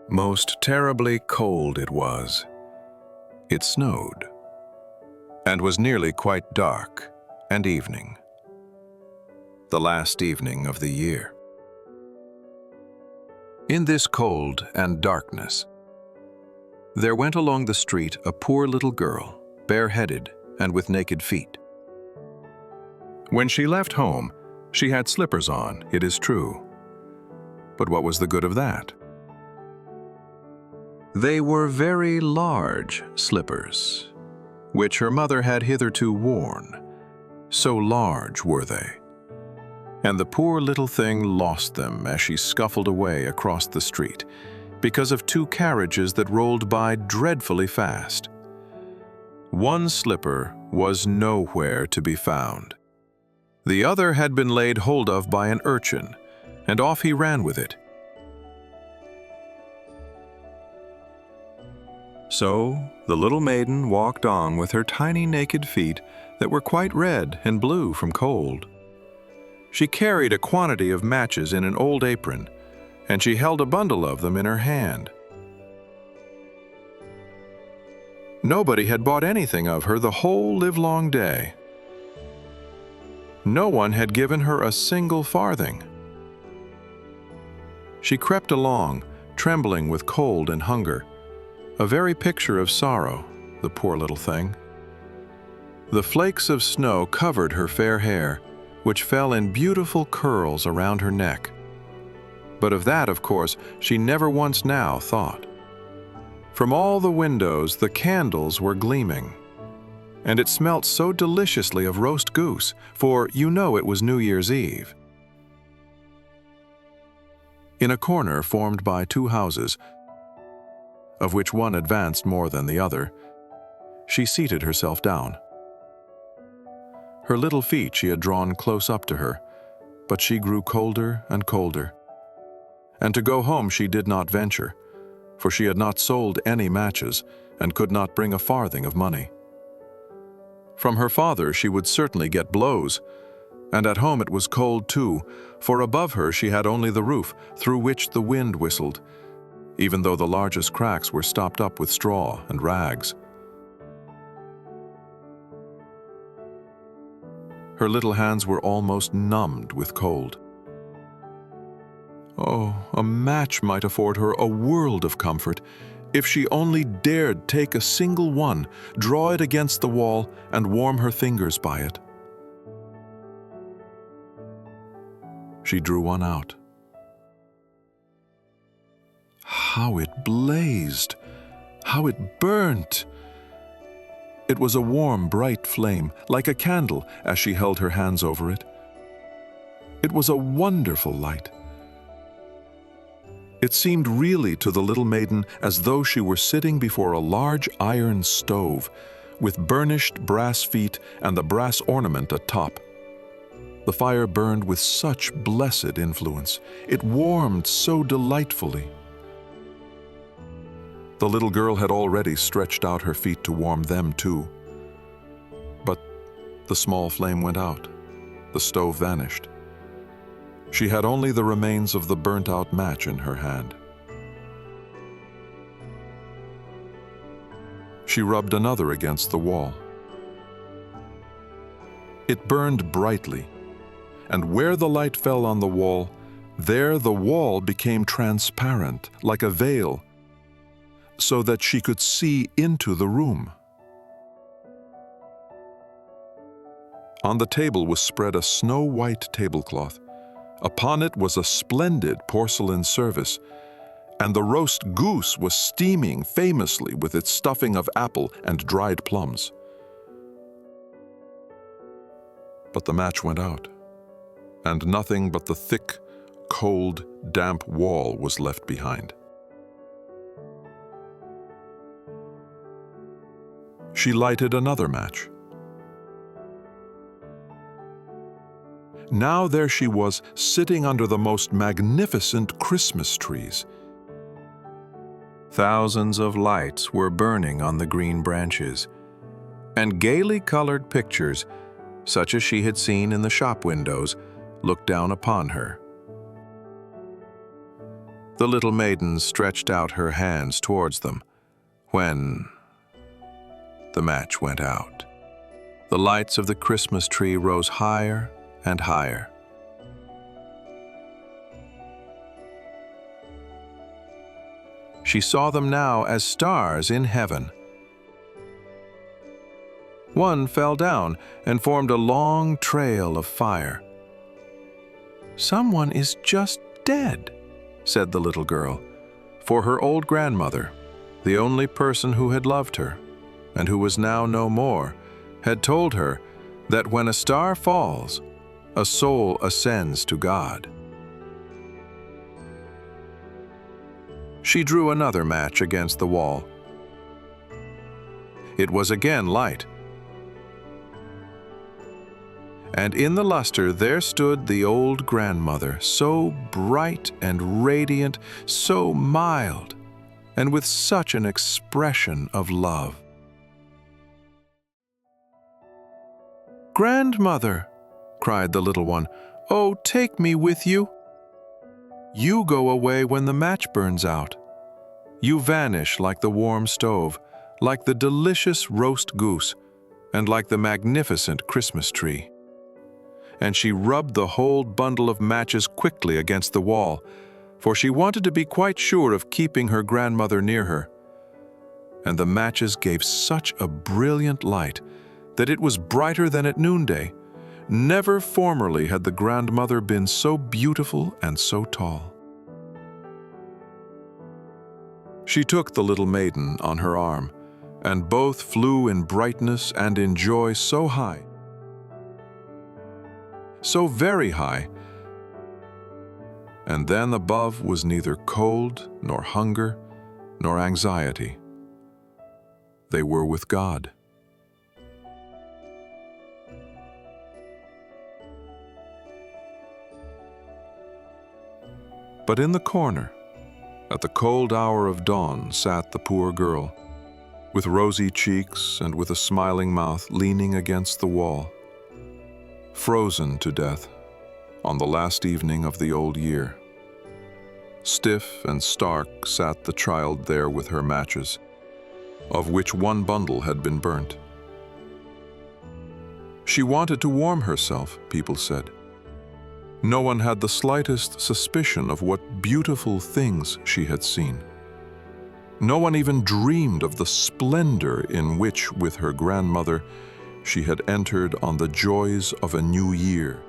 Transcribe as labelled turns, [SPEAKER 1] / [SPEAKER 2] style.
[SPEAKER 1] Most terribly cold it was. It snowed, and was nearly quite dark and evening. The last evening of the year. In this cold and darkness, there went along the street a poor little girl, bareheaded and with naked feet. When she left home, she had slippers on, it is true. But what was the good of that? They were very large slippers, which her mother had hitherto worn. So large were they. And the poor little thing lost them as she scuffled away across the street because of two carriages that rolled by dreadfully fast. One slipper was nowhere to be found. The other had been laid hold of by an urchin, and off he ran with it. So the little maiden walked on with her tiny naked feet that were quite red and blue from cold. She carried a quantity of matches in an old apron, and she held a bundle of them in her hand. Nobody had bought anything of her the whole livelong day. No one had given her a single farthing. She crept along, trembling with cold and hunger, a very picture of sorrow, the poor little thing. The flakes of snow covered her fair hair, which fell in beautiful curls around her neck. But of that, of course, she never once now thought. From all the windows the candles were gleaming, and it smelt so deliciously of roast goose, for you know it was New Year's Eve. In a corner formed by two houses, of which one advanced more than the other, she seated herself down. Her little feet she had drawn close up to her, but she grew colder and colder. And to go home she did not venture, for she had not sold any matches and could not bring a farthing of money. From her father she would certainly get blows, and at home it was cold too, for above her she had only the roof through which the wind whistled, even though the largest cracks were stopped up with straw and rags. Her little hands were almost numbed with cold. Oh, a match might afford her a world of comfort, if she only dared take a single one, draw it against the wall, and warm her fingers by it. She drew one out. How it blazed! How it burnt! It was a warm, bright flame, like a candle, as she held her hands over it. It was a wonderful light. It seemed really to the little maiden as though she were sitting before a large iron stove, with burnished brass feet and the brass ornament atop. The fire burned with such blessed influence. It warmed so delightfully. The little girl had already stretched out her feet to warm them too. But the small flame went out. The stove vanished. She had only the remains of the burnt-out match in her hand. She rubbed another against the wall. It burned brightly, and where the light fell on the wall, there the wall became transparent, like a veil, so that she could see into the room. On the table was spread a snow-white tablecloth. Upon it was a splendid porcelain service, and the roast goose was steaming famously with its stuffing of apple and dried plums. But the match went out, and nothing but the thick, cold, damp wall was left behind. She lighted another match. Now there she was, sitting under the most magnificent Christmas trees. Thousands of lights were burning on the green branches, and gaily colored pictures, such as she had seen in the shop windows, looked down upon her. The little maiden stretched out her hands towards them when the match went out. The lights of the Christmas tree rose higher and higher. She saw them now as stars in heaven. One fell down and formed a long trail of fire. "Someone is just dead," said the little girl, for her old grandmother, the only person who had loved her, and who was now no more, had told her that when a star falls, a soul ascends to God. She drew another match against the wall. It was again light, and in the luster there stood the old grandmother, so bright and radiant, so mild, and with such an expression of love. "Grandmother," cried the little one, "oh, take me with you. You go away when the match burns out. You vanish like the warm stove, like the delicious roast goose, and like the magnificent Christmas tree." And she rubbed the whole bundle of matches quickly against the wall, for she wanted to be quite sure of keeping her grandmother near her. And the matches gave such a brilliant light that it was brighter than at noonday. Never formerly had the grandmother been so beautiful and so tall. She took the little maiden on her arm, and both flew in brightness and in joy so high, so very high, and then above was neither cold, nor hunger, nor anxiety. They were with God. But in the corner, at the cold hour of dawn, sat the poor girl, with rosy cheeks and with a smiling mouth, leaning against the wall, frozen to death on the last evening of the old year. Stiff and stark sat the child there with her matches, of which one bundle had been burnt. She wanted to warm herself, people said. No one had the slightest suspicion of what beautiful things she had seen. No one even dreamed of the splendor in which, with her grandmother, she had entered on the joys of a new year.